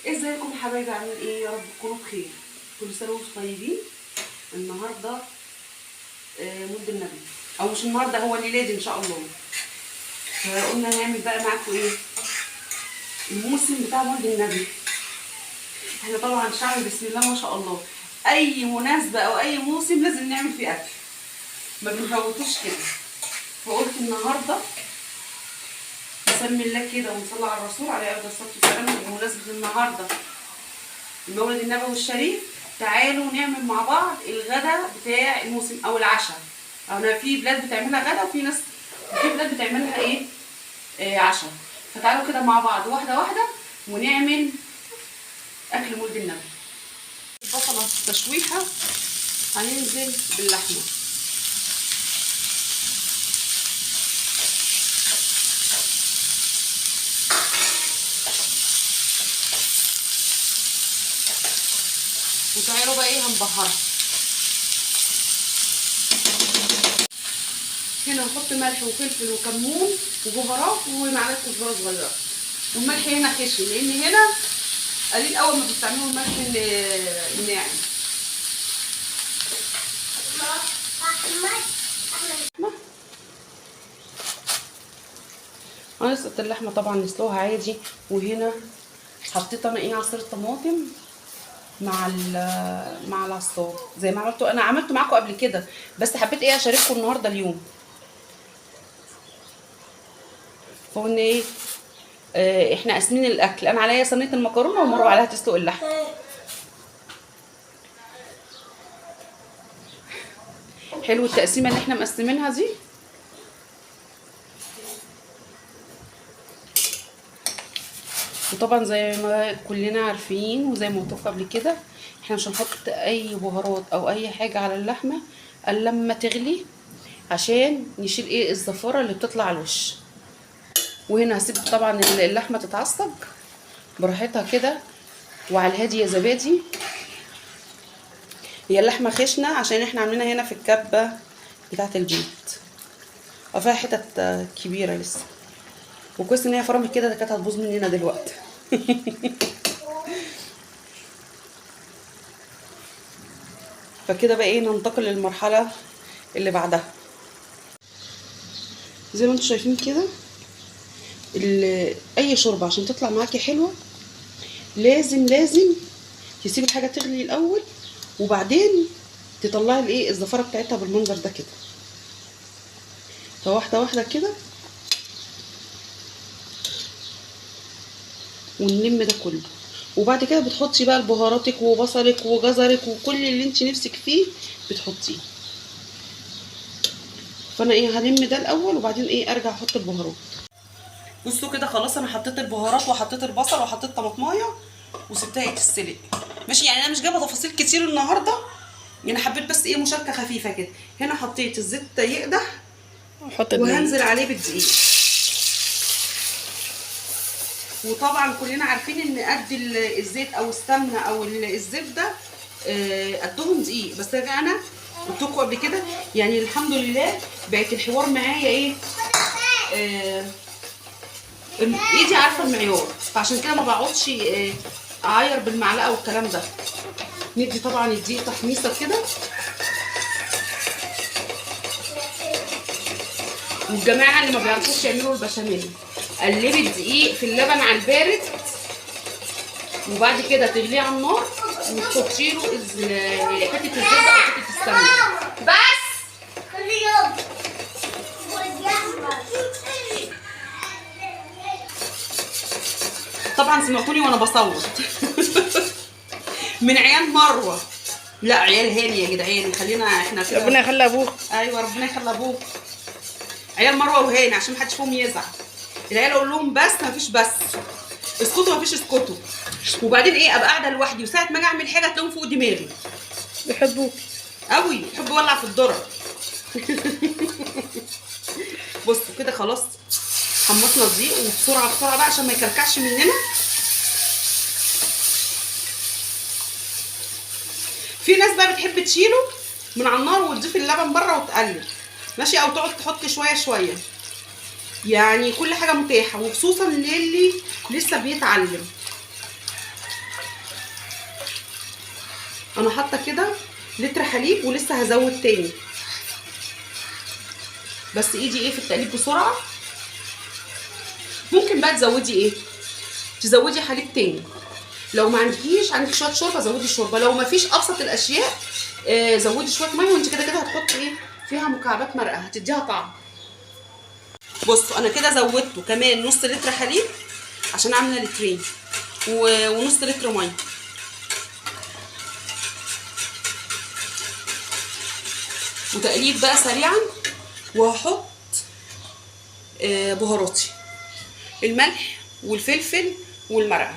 ازيكم يا حبايبي؟ عاملين ايه؟ يا رب تكونوا بخير. كل سنه وانتم طيبين. النهارده مولد النبي، او مش النهارده، هو الليله دي ان شاء الله. فقلنا نعمل بقى معاكم ايه؟ الموسم بتاع مولد النبي. احنا طبعا شعب بسم الله ما شاء الله، اي مناسبه او اي موسم لازم نعمل فيه اكل، ما بنفوتوش كده. فقلت النهارده نسمي الله كده ونصلي على الرسول عليه افضل الصلاه والسلام بمناسبه النهارده المولد النبوي الشريف. تعالوا نعمل مع بعض الغدا بتاع الموسم او العشاء. انا في بلاد بتعملها غدا، وفي بلاد بتعملها ايه، عشاء. فتعالوا كده مع بعض واحده واحده ونعمل اكل مولد النبي. البصله تشويحه، هننزل باللحمه. وتعالوا بقى ايه، هنبهرها. هنا نحط ملح وفلفل وكمون وبهارات ومعلقه كزبره صغيره. والملح هنا خشن، لان هنا قليل اول ما بيستعملوا الملح الناعم. انا سلقت اللحمه طبعا نسلوها عادي. وهنا حطيت انا ايه، عصير طماطم مع العصار، زي ما انا عملته معاكم قبل كده، بس حبيت ايه اشارككم النهارده اليوم. فقلنا ايه، احنا قاسمين الاكل، انا عليا صينيه المكرونه ومروه عليها تسلق اللحمه. حلو التقسيمه اللي احنا مقسمينها دي. وطبعا زي ما كلنا عارفين وزي ما قلت قبل كده، احنا مش هنحط اي بهارات او اي حاجه على اللحمه الا لما تغلي، عشان نشيل ايه الزفاره اللي بتطلع على الوش. وهنا هسيب طبعا اللحمه تتعصج براحتها كده، وعلى الهادي يا زبادي. هي اللحمه خشنه عشان احنا عاملينها هنا في الكبه بتاعه البيت، وفيها حتت كبيره لسه. وكويس ان هي فرمت كده، ده كانت هتبوظ مننا دلوقتي. فكده بقى ايه، ننتقل للمرحله اللي بعدها. زي ما انتم شايفين كده، اي شوربه عشان تطلع معاكي حلوه لازم تسيبي الحاجه تغلي الاول، وبعدين تطلعي الايه الزفاره بتاعتها بالمنظر ده كده. فواحده واحده كده، ونلم ده كله. وبعد كده بتحطي بقى بهاراتك وبصلك وجزرك وكل اللي انت نفسك فيه بتحطيه. فانا ايه، هلم ده الاول وبعدين ايه ارجع احط البهارات. بصوا كده خلاص، انا حطيت البهارات وحطيت البصل وحطيت طماطمايه وسبتها ايه تتسلق. ماشي، يعني انا مش جايبه تفاصيل كتير النهارده، يعني حبيت بس ايه مشاركه خفيفه كده. هنا حطيت الزيت يقدح وهنزل عليه بالدقيق. وطبعا كلنا عارفين ان قد الزيت او السمنه او الزبده قدهم دقيق، بس انا قلت لكم قبل كده يعني الحمد لله بقت الحوار معايا ايه، ايدي عارفه المعيار، فعشان كده ما بقعدش اعاير بالمعلقه والكلام ده. ندي طبعا الدقيق تحميصه كده. والجماعه اللي ما بيعرفوش يعملوا البشاميل، قلبي الدقيق في اللبن على البارد، وبعد كده تغليه على النار وتحطي له حته الزبده او حته السمنه بس. طبعا سمعتوني وانا بصوت. من عيال مروه، لا عيال هاني يا جدعان، خلينا احنا كده. ربنا يخلي ابوك. ايوه ربنا يخلي ابوك. عيال مروه وهاني عشان محدش فيهم يزعل. العيال اقول لهم بس مفيش بس، اسكتوا مفيش اسكتوا. وبعدين ايه، ابقى قاعده لوحدي وساعه ما اجي اعمل حاجه تلاقيهم فوق دماغي. بيحبوك قوي، بيحب يولع في الذره. بصوا كده خلاص، حمصنا الدقيق وبسرعه بسرعه بقى عشان ما يكلكعش مننا. في ناس بقى بتحب تشيله من على النار وتضيف اللبن بره وتقلب، ماشي، او تقعد تحط شويه شويه. يعني كل حاجه متاحه، وخصوصا للي لسه بيتعلم. انا حاطه كده لتر حليب ولسه هزود تاني، بس ايدي ايه في التقليب بسرعه. ممكن بقى تزودي حليب تاني. لو ما عندك شويه شوربه زودي شوربه، لو ما فيش ابسط الاشياء زودي شويه ميه، وانت كده هتحطي ايه فيها مكعبات مرقه هتديها طعم. بصوا انا كده زودته كمان نص لتر حليب عشان عامله لترين ونص لتر ميه. وتقليب بقى سريعا، وهحط بهاراتي، الملح والفلفل والمرقه.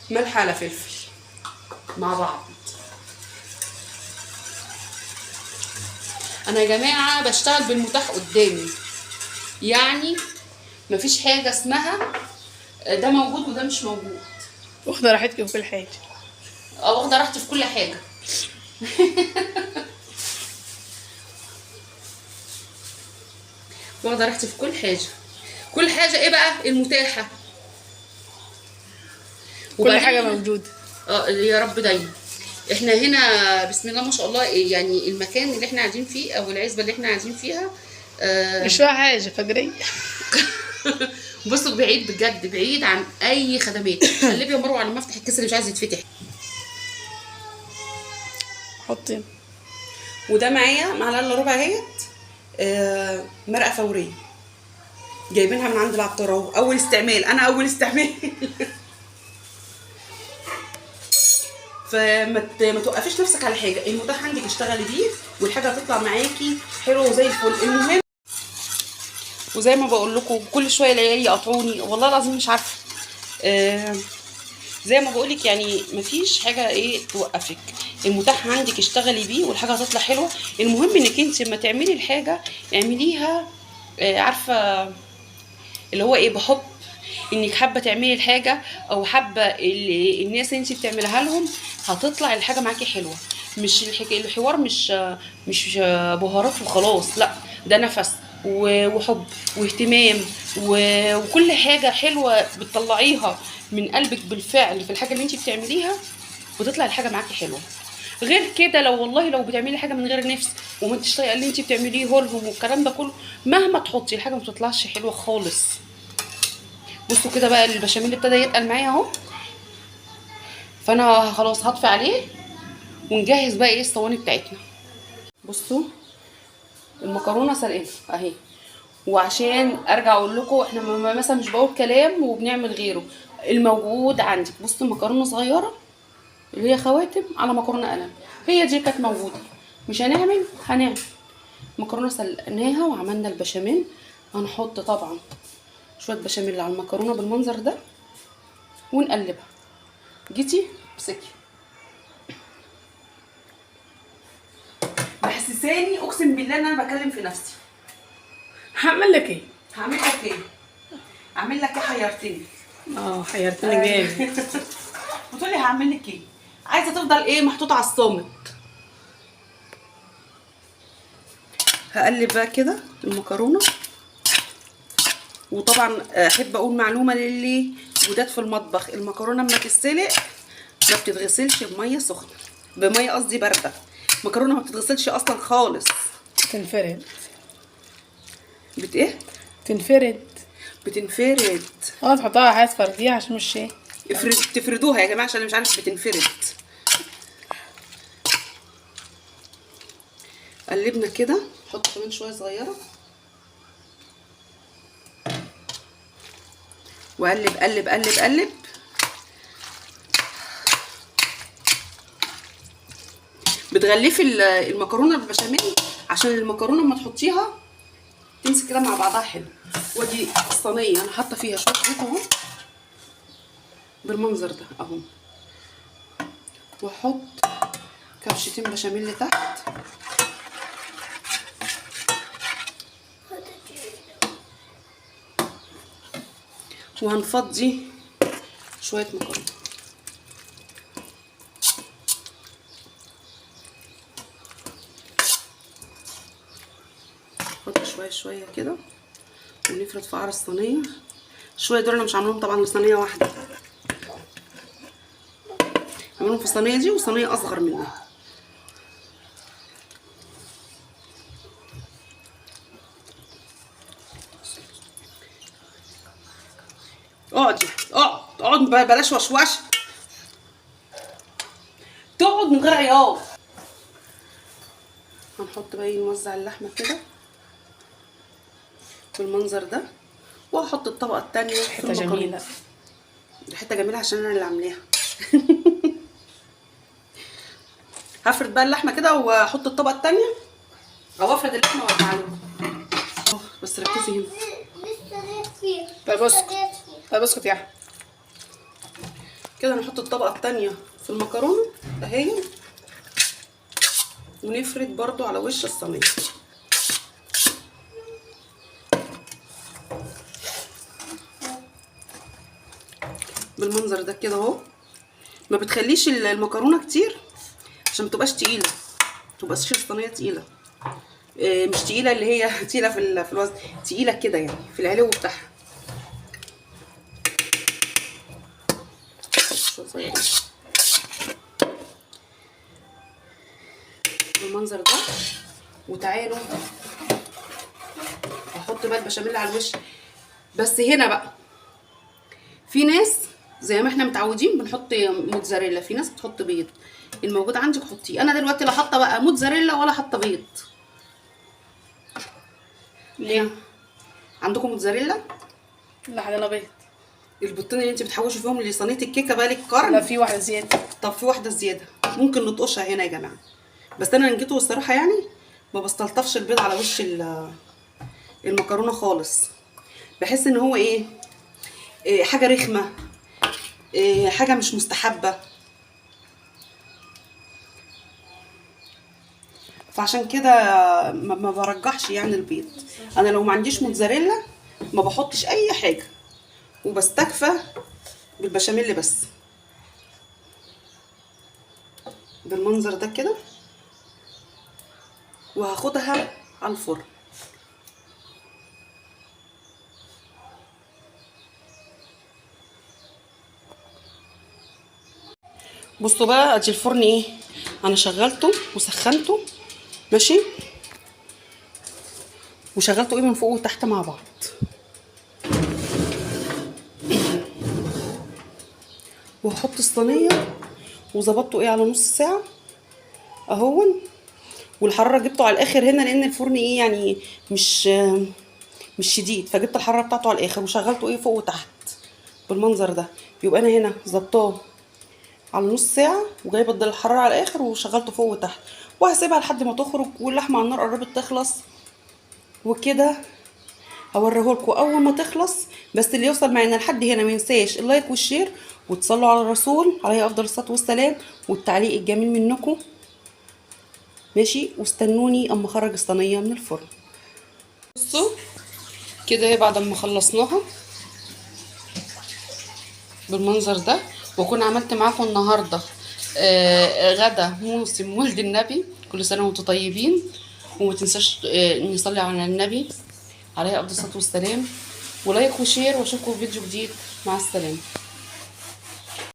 ملح على فلفل مع بعض. انا يا جماعه بشتغل بالمتاح قدامي، يعني مفيش حاجه اسمها ده موجود وده مش موجود. واخده راحتك في كل حاجه. واخده راحتي في كل حاجه. واخده راحتي في كل حاجه ايه بقى المتاحه. كل حاجه موجوده. يا رب دايما. احنا هنا بسم الله ما شاء الله، يعني المكان اللي احنا قاعدين فيه او العزبه اللي احنا قاعدين فيها مش فيها حاجه فجريه. بصوا بعيد بجد، بعيد عن اي خدمات. قلبي يا مروه على ما افتح الكيس اللي مش عايز يتفتح. حطي. وده معايا معلقه الا ربع اهيت مرقه فوريه جايبينها من عند العطار اهو، اول استعمال. انا اول استعمال. فما توقفيش نفسك على حاجه، المتاح عندك اشتغلي بيه والحاجه هتطلع معاكي حلوه وزي الفل. المهم وزي ما بقول لكم كل شويه العيال يقطعوني، والله العظيم مش عارفه. زي ما بقول لك يعني مفيش حاجه ايه توقفك، المتاح عندك اشتغلي بيه والحاجه هتطلع حلوه. المهم انك انت لما تعملي الحاجه اعمليها عارفه اللي هو ايه، بحب. انك حابه تعملي الحاجه او حابه الناس اللي انت بتعملها لهم هتطلع الحاجه معاكي حلوه. مش الحوار مش بهارات وخلاص، لا ده نفس وحب واهتمام وكل حاجه حلوه بتطلعيها من قلبك بالفعل في الحاجه اللي انت بتعمليها، وتطلع الحاجه معاكي حلوه. غير كده لو والله لو بتعملي حاجه من غير نفس وما انتش طايقه اللي انت بتعمليه لهم والكلام ده كله، مهما تحطي الحاجه ما بتطلعش حلوه خالص. بصوا كده بقى البشاميل ابتدى يتقل معايا اهو، فانا خلاص هطفي عليه ونجهز بقى ايه الصواني بتاعتنا. بصوا المكرونه سلقنا اهي. وعشان ارجع اقول لكم احنا مثلا مش بقول كلام وبنعمل غيره، الموجود عندك. بصوا مكرونه صغيره اللي هي خواتم على مكرونه قلم، هي دي كانت موجوده. مش هنعمل مكرونه سلقناها وعملنا البشاميل. هنحط طبعا شويه بشاميل على المكرونه بالمنظر ده ونقلبها. جيتي امسكي، محسساني اقسم بالله ان انا بكلم في نفسي. هعمل لك ايه؟ هعمل لك ايه؟ اعمل لك ايه؟ حيرتني. حيرتني جامد. بتقولي هعمل لك ايه؟ عايزه تفضل ايه محطوطه على الصامت. هقلب بقى كده المكرونه. وطبعا احب اقول معلومه للي جداد في المطبخ، المكرونه لما تتسلق ما بتتغسلش بميه سخنه، بميه قصدي بارده. المكرونه ما بتتغسلش اصلا خالص، تنفرد. ايه؟ بتنفرد. تحطها على حاجه تفرديها عشان مش ايه. تفردوها يا جماعه عشان اللي مش عارف بتنفرد. قلبنا كده، نحط كمان شويه صغيره وقلب قلب قلب قلب. بتغلفي المكرونه بالبشاميل عشان المكرونه لما تحطيها تمسك كده مع بعضها حلو. ودي الصينيه انا حاطه فيها شويه زيت اهو بالمنظر ده اهو، واحط كبشتين بشاميل تحت وهنفضي شويه مكرونه. نحط شويه شويه كده ونفرد في قعر الصينيه. شويه دول انا مش عاملاهم طبعا لصينيه واحده، المكرونه في الصينيه دي وصينيه اصغر منها. اقعدي اقعد بلاش وشوش، تقعد من غير عياط. هنحط بقى نوزع اللحمه كده بالمنظر ده، وهحط الطبقه التانية في حته المكرونه. جميله. دي حته جميله عشان انا اللي عاملاها. هفرد بقى اللحمه كده واحط الطبقه التانية، او افرد اللحمه وارجع لكم. بس ركزي هنا. طيب اسكت، طيب اسكت يا احمد. كده نحط الطبقه التانية في المكرونه اهي، ونفرد برضو على وش الصينيه بالمنظر ده كده اهو. ما بتخليش المكرونه كتير عشان متبقاش تقيله، متبقاش الصينيه تقيله. مش تقيله اللي هي تقيله في الوزن، تقيله كده يعني في العلو بتاعها. بالمنظر ده. وتعالوا احط بقى البشاميل على الوش. بس هنا بقى في ناس زي ما احنا متعودين بنحط موتزاريلا، في ناس بتحط بيض. الموجود عندك حطيه. انا دلوقتي لا حاطه بقى موتزاريلا ولا حاطه بيض. ليه؟ عندكم موتزاريلا؟ لا عندنا بيض. البيضتين اللي انت بتحوشي فيهم لصينيه الكيكه بقى لك قرن. لا في واحده زياده. طب في واحده زياده ممكن نطقشها هنا يا جماعه. بس انا جيت الصراحه يعني ما بستلطفش البيض على وش المكرونه خالص. بحس ان هو ايه حاجه رخمه، حاجه مش مستحبه. فعشان كده ما برجحش يعني البيض. انا لو ما عنديش موتزاريلا ما بحطش اي حاجه، وبستكفى بالبشاميل بس بالمنظر ده كده. وهاخدها على الفرن. بصوا بقى ادي الفرن ايه، انا شغلته وسخنته ماشي، وشغلته ايه من فوق وتحت مع بعض. وهحط الصينيه وظبطته ايه على نص ساعه اهون. والحراره جبته على الاخر هنا لان الفرن ايه يعني مش شديد، فجبت الحراره بتاعته على الاخر وشغلته ايه فوق وتحت بالمنظر ده. يبقى انا هنا ظبطاه على نص ساعه وجايبه الحراره على الاخر وشغلته فوق وتحت، وهسيبها لحد ما تخرج واللحمه على النار قربت تخلص. وكده هوريهولكم اول ما تخلص. بس اللي يوصل معانا لحد هنا ما ينساش اللايك والشير وتصلوا على الرسول عليه افضل الصلاه والسلام والتعليق الجميل منكم ماشي. واستنوني اما اخرج الصينيه من الفرن. بصوا كده بعد ما خلصناها بالمنظر ده، واكون عملت معاكم النهارده غدا موسم ولد النبي. كل سنه وانتم طيبين، وما تنساش نصلي على النبي عليه افضل الصلاه والسلام، ولايك وشير، واشوفكم في فيديو جديد. مع السلامه.